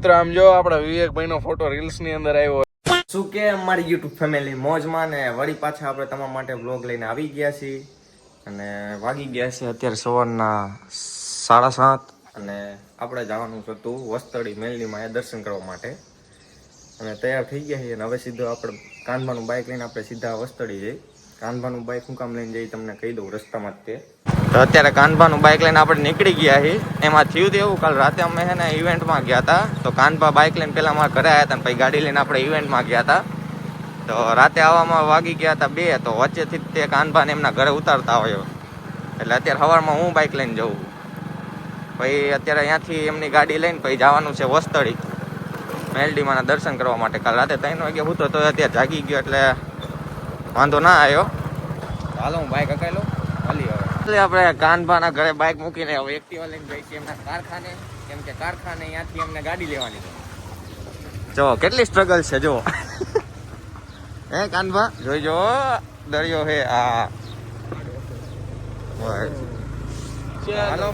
મિત્રો આમ જો આપડા વિવેકભાઈ નો ફોટો રીલ્સ ની અંદર આવ્યો. શું કે અમારી યુટ્યુબ ફેમિલી મોજમાં ને વળી પાછા આપણે તમારા માટે વ્લોગ લઈને આવી ગયા છીએ અને વાગી ગયા છે અત્યારે સવારના 7:30 અને આપણે જવાનું હતું વસ્તડી મેલડીમાં એ દર્શન કરવા માટે અને તૈયાર થઈ ગયા છીએ અને હવે સીધો આપણે કાનભાનું બાઇક લઈને આપણે સીધા વસ્તડી જઈએ. કાનભાનું બાઇક હું કામ લઈને જઈ તમને કહી દઉં રસ્તામાં જ તે. તો અત્યારે કાનભાનું બાઇક લઈને આપણે નીકળી ગયા છીએ. એમાં થયું એવું કાલ રાતે અમે છે ને ઇવેન્ટમાં ગયા હતા. તો કાનભા બાઇક લઈને પહેલાં મારા ઘરે આવ્યા હતા ને પછી ગાડી લઈને આપણે ઇવેન્ટમાં ગયા હતા. તો રાતે આવવામાં વાગી ગયા હતા 2. તો વચ્ચેથી તે કાનભાને એમના ઘરે ઉતારતા હોય એટલે અત્યારે સવારમાં હું બાઇક લઈને જઉં. પછી અત્યારે અહીંયાથી એમની ગાડી લઈને પછી જવાનું છે વસ્તડી મેલડીમાંના દર્શન કરવા માટે. કાલ રાતે 3 વાગે હું તો અત્યારે જાગી ગયો એટલે વાંધો ના આવ્યો. હાલો હું બાઇક અકાઈ લઉં હાલી હવે. એટલે આપણે કાનભાના ઘરે બાઇક મૂકીને હવે એક્ટિવા લઈને જઈ છીએ એમના કારખાને. કેમ કે કારખાને અહીંયાથી એમને ગાડી લેવાની છે. જો કેટલી સ્ટ્રગલ છે જો. હે કાનભા જોઈ જો દરિયો હે આ. હાલો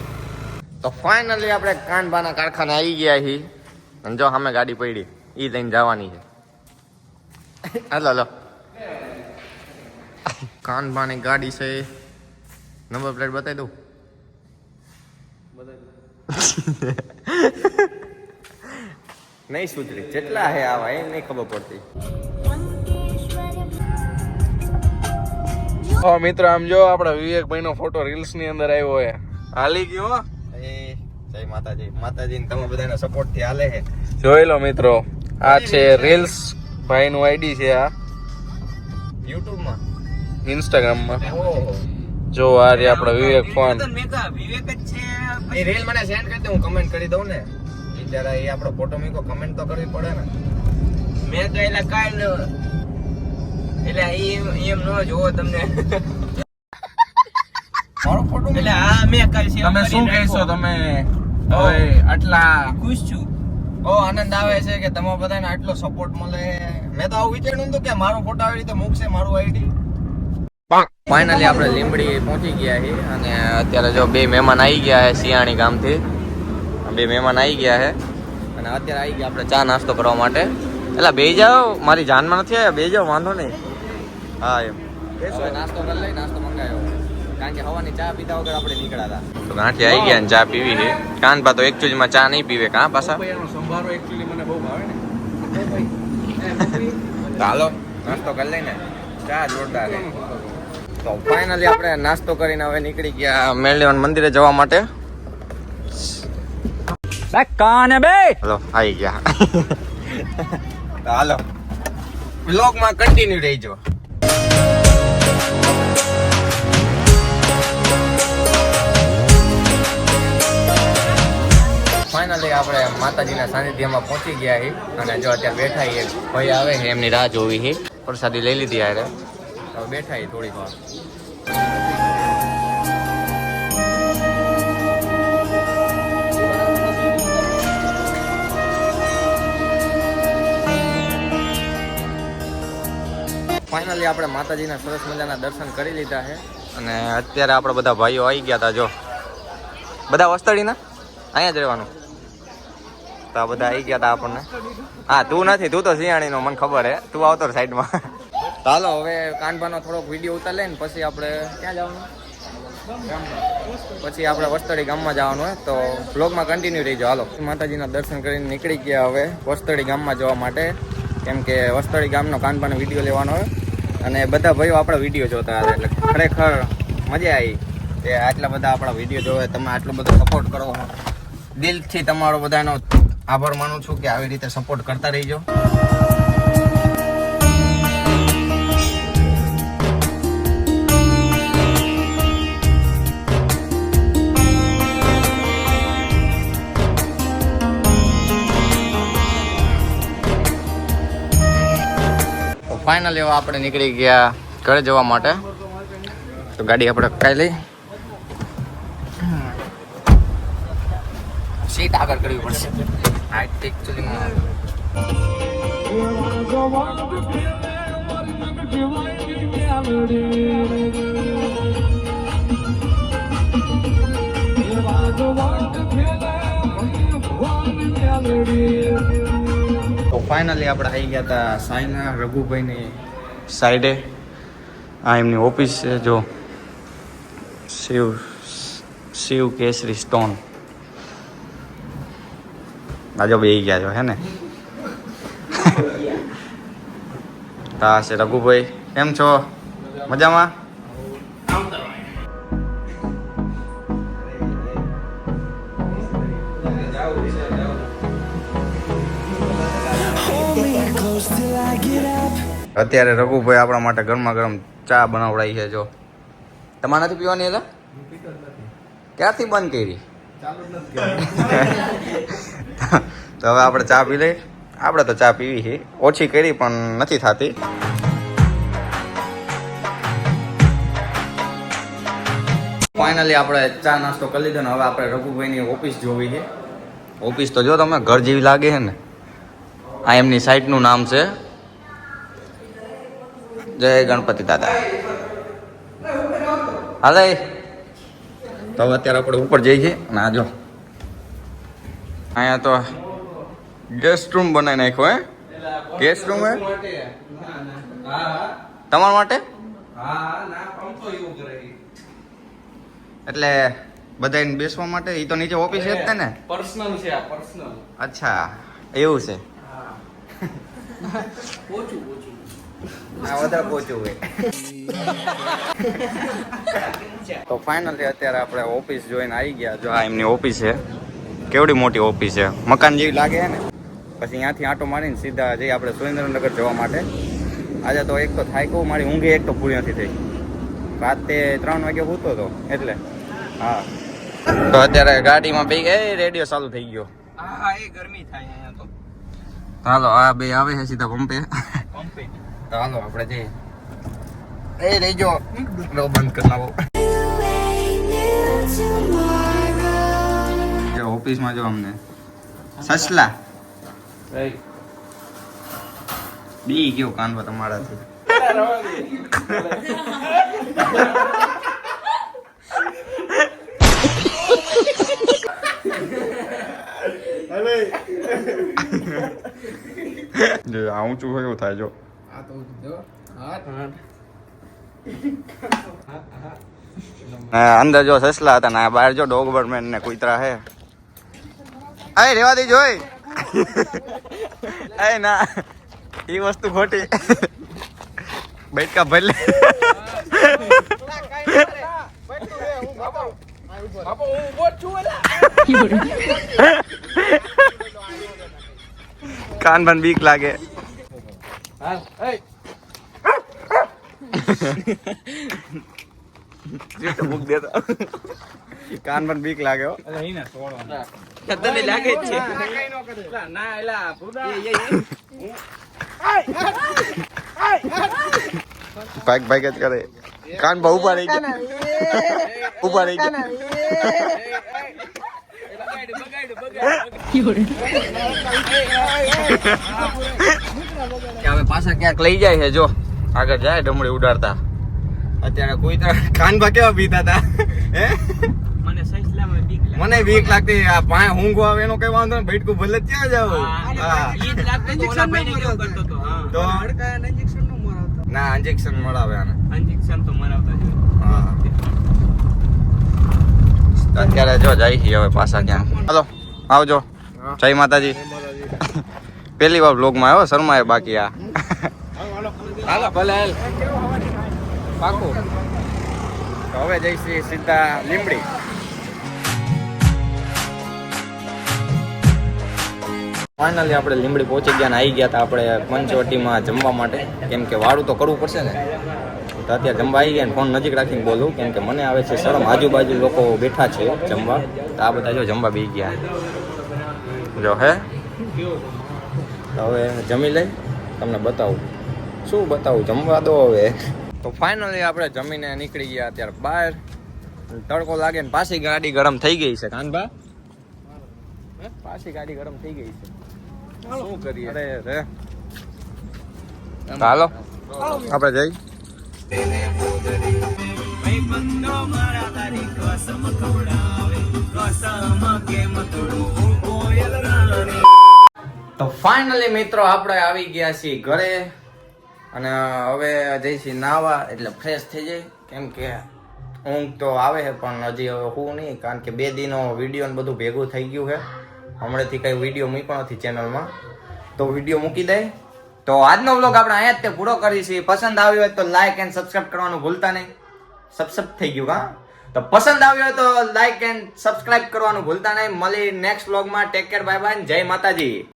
તો ફાઇનલી આપણે કાનભાના કારખાને આવી ગયા છીએ અને જો સામે ગાડી પડી ઈ લઈને જવાની છે. હાલો હાલો કાનભાની ગાડી છે. નંબર પ્લેટ બતાવી દઉં. નહીં સુધરી જેટલા હે આવા એ નહીં ખબર પડતી. મિત્રો આમ જો આપડા વિવેકભાઈ નો ફોટો રીલ્સ ની અંદર આવ્યો હે. હાલી ગયો. જય માતાજી. માતાજી ને તમે બધાના સપોર્ટ થી હાલે છે. જોઈ લો મિત્રો આ છે રીલ્સ ભાઈ નું આઈડી છે. આ યુટ્યુબ માં ઇન્સ્ટાગ્રામ માં જો આ રે આપડો વિવેક ફોન. વિવેક જ છે. એ રીલ મને સેન્ડ કરી દે હું કમેન્ટ કરી દઉં ને. એ જરા એ આપણો ફોટો મૂકો કમેન્ટ તો કરવી પડે ને. મેં તો એટલે કાલ એટલે એમ નો જોવો તમને. મારો ફોટો એટલે હા મેં કાલ છે. તમે શું કહેશો? તમે હવે આટલા ખુશ છું. બહુ આનંદ આવે છે કે તમારા બધાને આટલો સપોર્ટ મળે. મેં તો આવું વિચાર્યું નતું કે મારો ફોટો આવી રીતે મૂકશે મારું આઈડી. ફાઇનલી આપણે લીંબડી પહોંચી ગયા છીએ અને અત્યારે જો 2 મહેમાન આવી ગયા છે સિયાણી ગામથી. 2 મહેમાન આવી ગયા છે અને અત્યારે આવી ગયા આપણે ચા નાસ્તો કરવા માટે. એટલે બે જાઓ મારી જાનમાં નથી આવ્યા. બે જાઓ વાંધો નહીં. હા એમ નાસ્તો કરી લઈ. નાસ્તો મંગાવ્યો કારણ કે હવાની ચા પીધા વગર આપણે નીકળ્યા હતા. તો ગાંઠી આવી ગયા ને ચા પીવી છે. કાનભા તો એકચ્યુઅલીમાં ચા નહીં પીવે કાં પાછા. સંભારો એક્ચ્યુઅલી મને બહુ ભાવે ને. હાલો નાસ્તો કરી લઈને ચા જોરદાર છે. તો ફાઇનલી આપણે નાસ્તો કરીને હવે નીકળી ગયા મેલડીમાં મંદિરે જવા માટે. હલો આવી ગયા. તો હાલો વ્લોગમાં કન્ટિન્યુ રહીજો. ફાઇનલી આપણે માતાજીના સાનિધ્યમાં પહોંચી ગયા છીએ અને જો અત્યારે બેઠા છીએ. ભાઈ આવે છે એમની રાહ જોવી છે. પ્રસાદી લઈ લીધી યારે હવે બેઠા છીએ થોડીક વાર. ફાઇનલી આપણે માતાજીના સરસ મજાના દર્શન કરી લીધા છે અને અત્યારે આપણે બધા ભાઈઓ આવી ગયા હતા. જો બધા વસ્તડીના અહીંયા જ રહેવાનું. તો આ બધા આવી ગયા હતા આપણને. હા તું નથી, તું તો સિયાણીનો મને ખબર હે. તું આવતો સાઈડમાં. ચાલો હવે કાનભાનો થોડોક વિડીયો ઉતાર લઈને પછી આપણે ક્યાં જવાનું? પછી આપણે વસ્તડી ગામમાં જવાનું હોય તો બ્લોગમાં કન્ટિન્યુ રહીજો. હાલો માતાજીના દર્શન કરીને નીકળી ગયા હવે વસ્તડી ગામમાં જવા માટે. કેમ કે વસ્તડી ગામનો કાનભાનો વિડીયો લેવાનો હોય અને બધા ભાઈઓ આપણા વિડીયો જોતા હતા એટલે ખરેખર મજા આવી કે આટલા બધા આપણા વિડીયો જોવે. તમે આટલો બધો સપોર્ટ કરો. દિલથી તમારો બધાનો આભાર માનું છું કે આવી રીતે સપોર્ટ કરતા રહીજો. ફાઇનલી હવે આપણે નીકળી ગયા ઘરે જવા માટે. તો ગાડી આપણે કાઢી લઈ. સીટ આગળ કરવી પડશે. તો ફાઇનલી આપણે આવી ગયા હતા સાઈના રઘુભાઈની સાઈડે. આ એમની ઓફિસ છે. જો શિવ કેસરી સ્ટોન. આજો બે ગયા છો હે ને. તા છે રઘુભાઈ. કેમ છો? મજામાં? અત્યારે રઘુભાઈ આપણા માટે ગરમા ગરમ ચા બનાવડાવી છે. જો તમારે નથી પીવાની હતા? ક્યારથી બંધ કરી? તો હવે આપણે ચા પી લઈએ. આપણે તો ચા પીવી છે, ઓછી કરી પણ નથી થતી. ફાઇનલી આપણે ચા નાસ્તો કરી લીધો ને હવે આપણે રઘુભાઈની ઓફિસ જોવી છે. ઓફિસ તો જો તમે ઘર જેવી લાગે છે ને. આ એમની સાઈટનું નામ છે જય ગણપતિ દાદા. હાલે તો હવે અત્યારે આપણે ઉપર જઈએ છીએ. અને આ જો અહીંયા તો ગેસ્ટ રૂમ બનાવી નાખ્યો. હે ગેસ્ટ રૂમ હે તમારા માટે? એટલે બધાને બેસવા માટે? એ તો નીચે ઓફિસ છે જ ને? પર્સનલ છે આ, પર્સનલ. અચ્છા એવું છે. તો ફાઇનલી અત્યારે આપણે ઓફિસ જોઈને આવી ગયા. જો આ એમની ઓફિસ છે. કેવડી મોટી ઓફિસ છે, મકાન જેવી લાગે છે ને. પછી ત્યાંથી આંટો મારીને સીધા જઈએ આપણે સુરેન્દ્રનગર જવા માટે. આજે તો એક તો થાય કહું, મારી ઊંઘે એક તો પૂરી નથી થઈ. રાતે 3 વાગે સૂતો હતો એટલે. હા તો અત્યારે ગાડીમાં બે રેડિયો ચાલુ થઈ ગયો. હા એ ગરમી થાય અહીંયા તો. હાલો આ બે આવે છે સીધા પંપે. તો હાલો આપણે જઈએ. એ રેજો લો બંધ કરી નાખો. ઓફિસમાં જો અમને સસલા બી ગયો કાનવા તમારાથી. જો આ ઊંચું હોય એવું થાય. જો અંદર જો સસલા હતા ને બહાર જો ડોગબરમેન ને કુતરા હે. અરે રેવા દે જોઈ. અરે ના એ વસ્તુ ખોટી. બેઠકા ભલે કાન બન બીક લાગે. કાન પણ બીક લાગે. ભાગ ભાગ જ કરે. કાન બહુ ઉભા રહી ગયા. ઉભા રહી ગયા. હવે પાછા ક્યાંક લઈ જાય છે. જો આગળ જાય ડમડી ઉડાડતા. અત્યારે કોઈ કાનબા કેવા પીતા હતા હે? મને બીક લાગતી. આ પાય ઊંઘ આવે એનો કઈ વાંધો નહીં. બેઠકું ભલે ત્યાં જાવ. તો ના ઇન્જેક્શન મળાવે આને. અત્યારે જો જાય છે હવે પાછા ક્યાં. હાલો આવજો. જય માતાજી. પહેલી વાર બ્લોગમાં આવ્યો શર્મા એ બાકી. આ હાલો ભલે પાકો. તો હવે જઈશું સીધા લીંબડી. ફાઇનલી આપણે લીંબડી પહોંચી ગયા ને આવી ગયા હતા આપણે પંચવટીમાં જમવા માટે. કેમ કે વાળું તો કરવું પડશે ને. તો અત્યારે જમવા આવી ગયા ને ફોન નજીક રાખીને બોલું કેમ કે મને આવે છે શરમ. આજુબાજુ લોકો બેઠા છે જમવા. તો આ બધા જો જમવા બેસી ગયા. જો હે તો હવે જમી લઈ તમને બતાવું. શું બતાવું? જમવા દો હવે. તો ફાઇનલી આપણે જમીને નીકળી ગયા અત્યારે બહાર. તડકો લાગે ને પાછી ગાડી ગરમ થઈ ગઈ છે. કાનભા પાછી ગાડી ગરમ થઈ ગઈ છે. શું કરીએ? અરે રે હાલો આપણે જઈ. તો ફાઇનલી મિત્રો આપણે આવી ગયા છીએ ઘરે અને હવે જઈશી નાવા એટલે ફ્રેશ થઈ જાય, કેમ કે ઊંઘ તો આવે છે પણ હજી હવે હું નહીં, કારણ કે 2 દિનો વિડીયો ને બધું ભેગું થઈ ગયું છે. હમણાંથી કઈ વિડીયો મૂક્યો નથી ચેનલમાં, તો વિડીયો મૂકી દઈ. તો આજનો વ્લોગ આપણે અહીંયા જ તે પૂરો કરીશું. પસંદ આવ્યો હોય તો લાઈક એન્ડ સબસ્ક્રાઇબ કરવાનું ભૂલતા નહીં. સબસ્ક્રાઇબ થઈ ગયું હા? તો પસંદ આવ્યો હોય તો લાઈક એન્ડ સબસ્ક્રાઇબ કરવાનું ભૂલતા નહીં. મળી નેક્સ્ટ વ્લોગમાં. ટેક કેર, બાય બાય, જય માતાજી.